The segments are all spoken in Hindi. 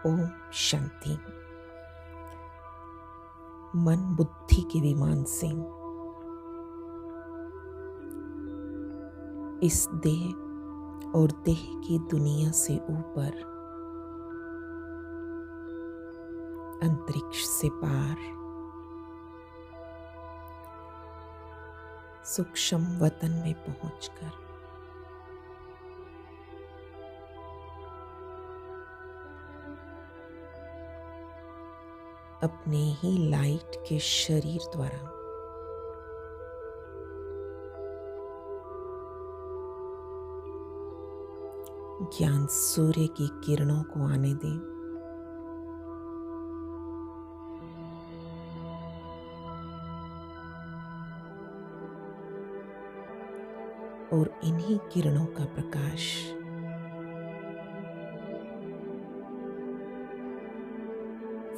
ओम शांति। मन बुद्धि के विमान से इस देह और देह की दुनिया से ऊपर, अंतरिक्ष से पार, सूक्ष्म वतन में पहुंचकर अपने ही लाइट के शरीर द्वारा ज्ञान सूर्य की किरणों को आने दें। और इन्हीं किरणों का प्रकाश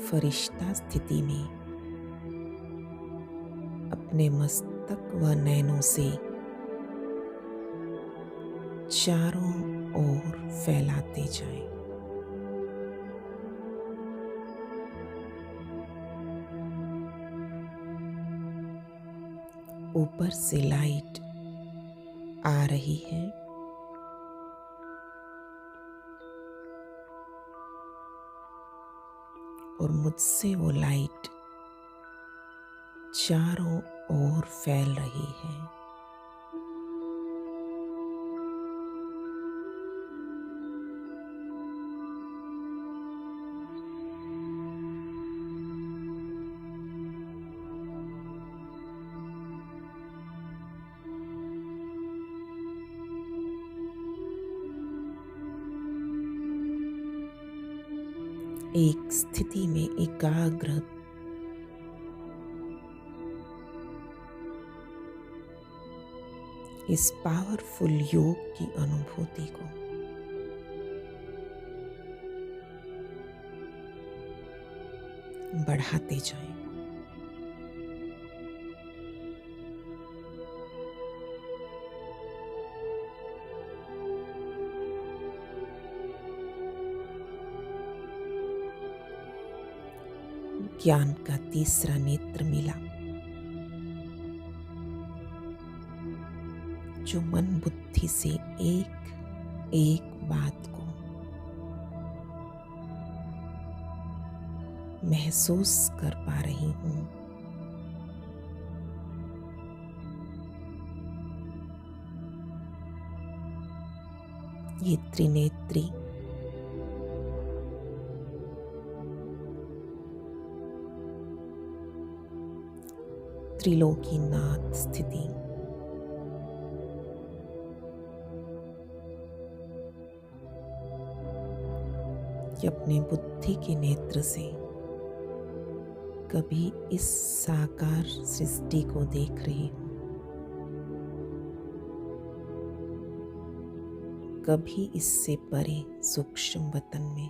फरिश्ता स्थिति में अपने मस्तक व नैनों से चारों ओर फैलाते जाएं। ऊपर से लाइट आ रही है और मुझसे वो लाइट चारों ओर फैल रही है। एक स्थिति में एकाग्र इस पावरफुल योग की अनुभूति को बढ़ाते जाएं। ज्ञान का तीसरा नेत्र मिला जो मन बुद्धि से एक एक बात को महसूस कर पा रही हूं। ये त्रिनेत्री त्रिलोकीनाथ स्थिति कि अपने बुद्धि के नेत्र से कभी इस साकार सृष्टि को देख रही हूं, कभी इससे परे सूक्ष्म वतन में,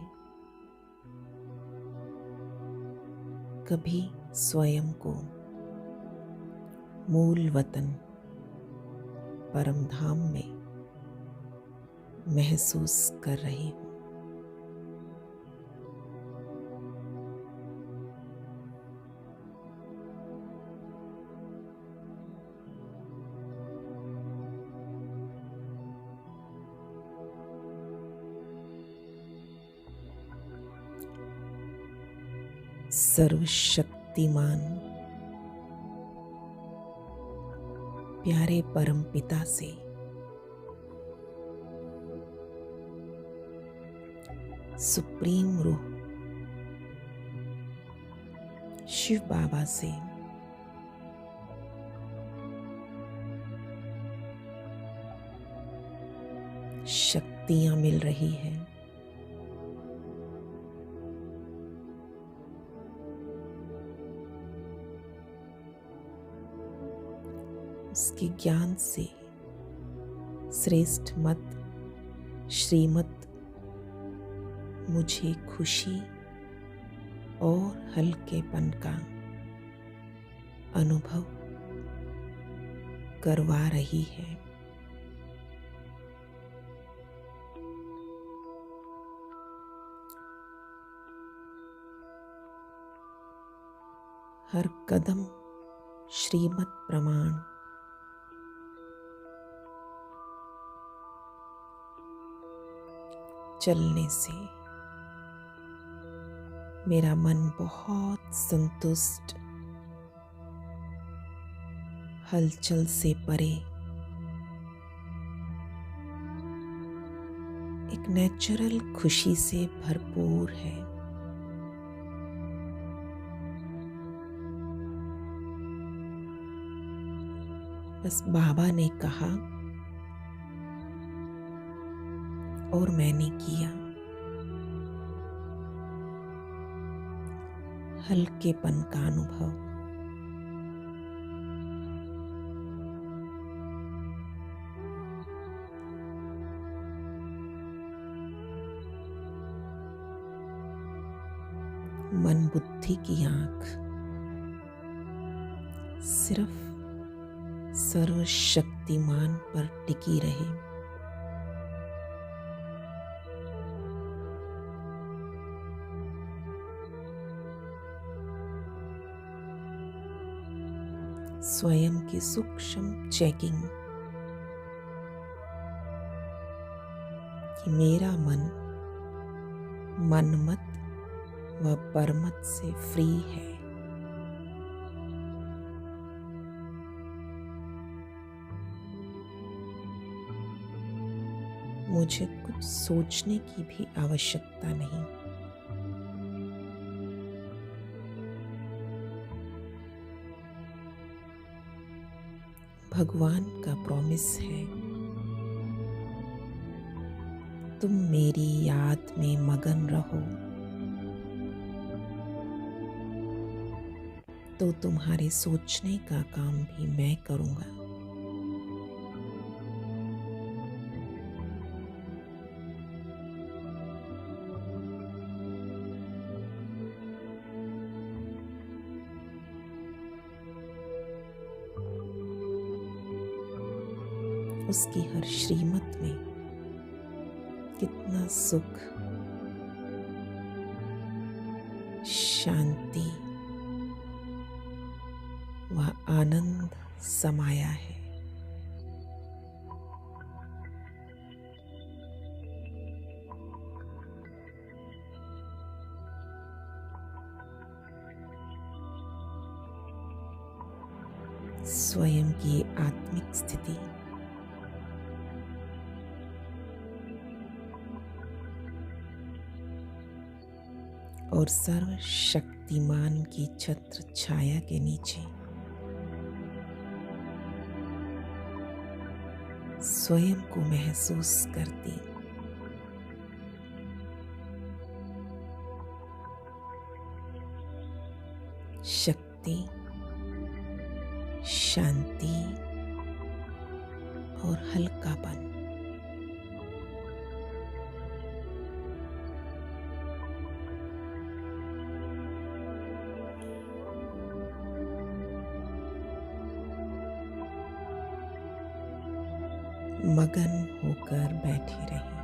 कभी स्वयं को मूल वतन परम धाम में महसूस कर रही हूं। सर्वशक्तिमान प्यारे परम पिता से सुप्रीम रूह शिव बाबा से शक्तियां मिल रही है। उसके ज्ञान से श्रेष्ठ मत श्रीमत मुझे खुशी और हल्केपन का अनुभव करवा रही है। हर कदम श्रीमत प्रमाण। चलने से मेरा मन बहुत संतुष्ट, हलचल से परे एक नेचुरल खुशी से भरपूर है। बस बाबा ने कहा और मैंने किया। हल्केपन का अनुभव, मन बुद्धि की आंख सिर्फ सर्वशक्तिमान पर टिकी रहे। स्वयं की सूक्ष्म चेकिंग कि मेरा मन मनमत व परमत से फ्री है। मुझे कुछ सोचने की भी आवश्यकता नहीं। भगवान का प्रॉमिस है, तुम मेरी याद में मगन रहो तो तुम्हारे सोचने का काम भी मैं करूँगा। उसकी हर श्रीमत में कितना सुख, शांति व आनंद समाया है। स्वयं की आत्मिक स्थिति और सर्वशक्तिमान की छत्र छाया के नीचे स्वयं को महसूस करती शक्ति, शांति और हल्कापन। मगन होकर बैठी रही।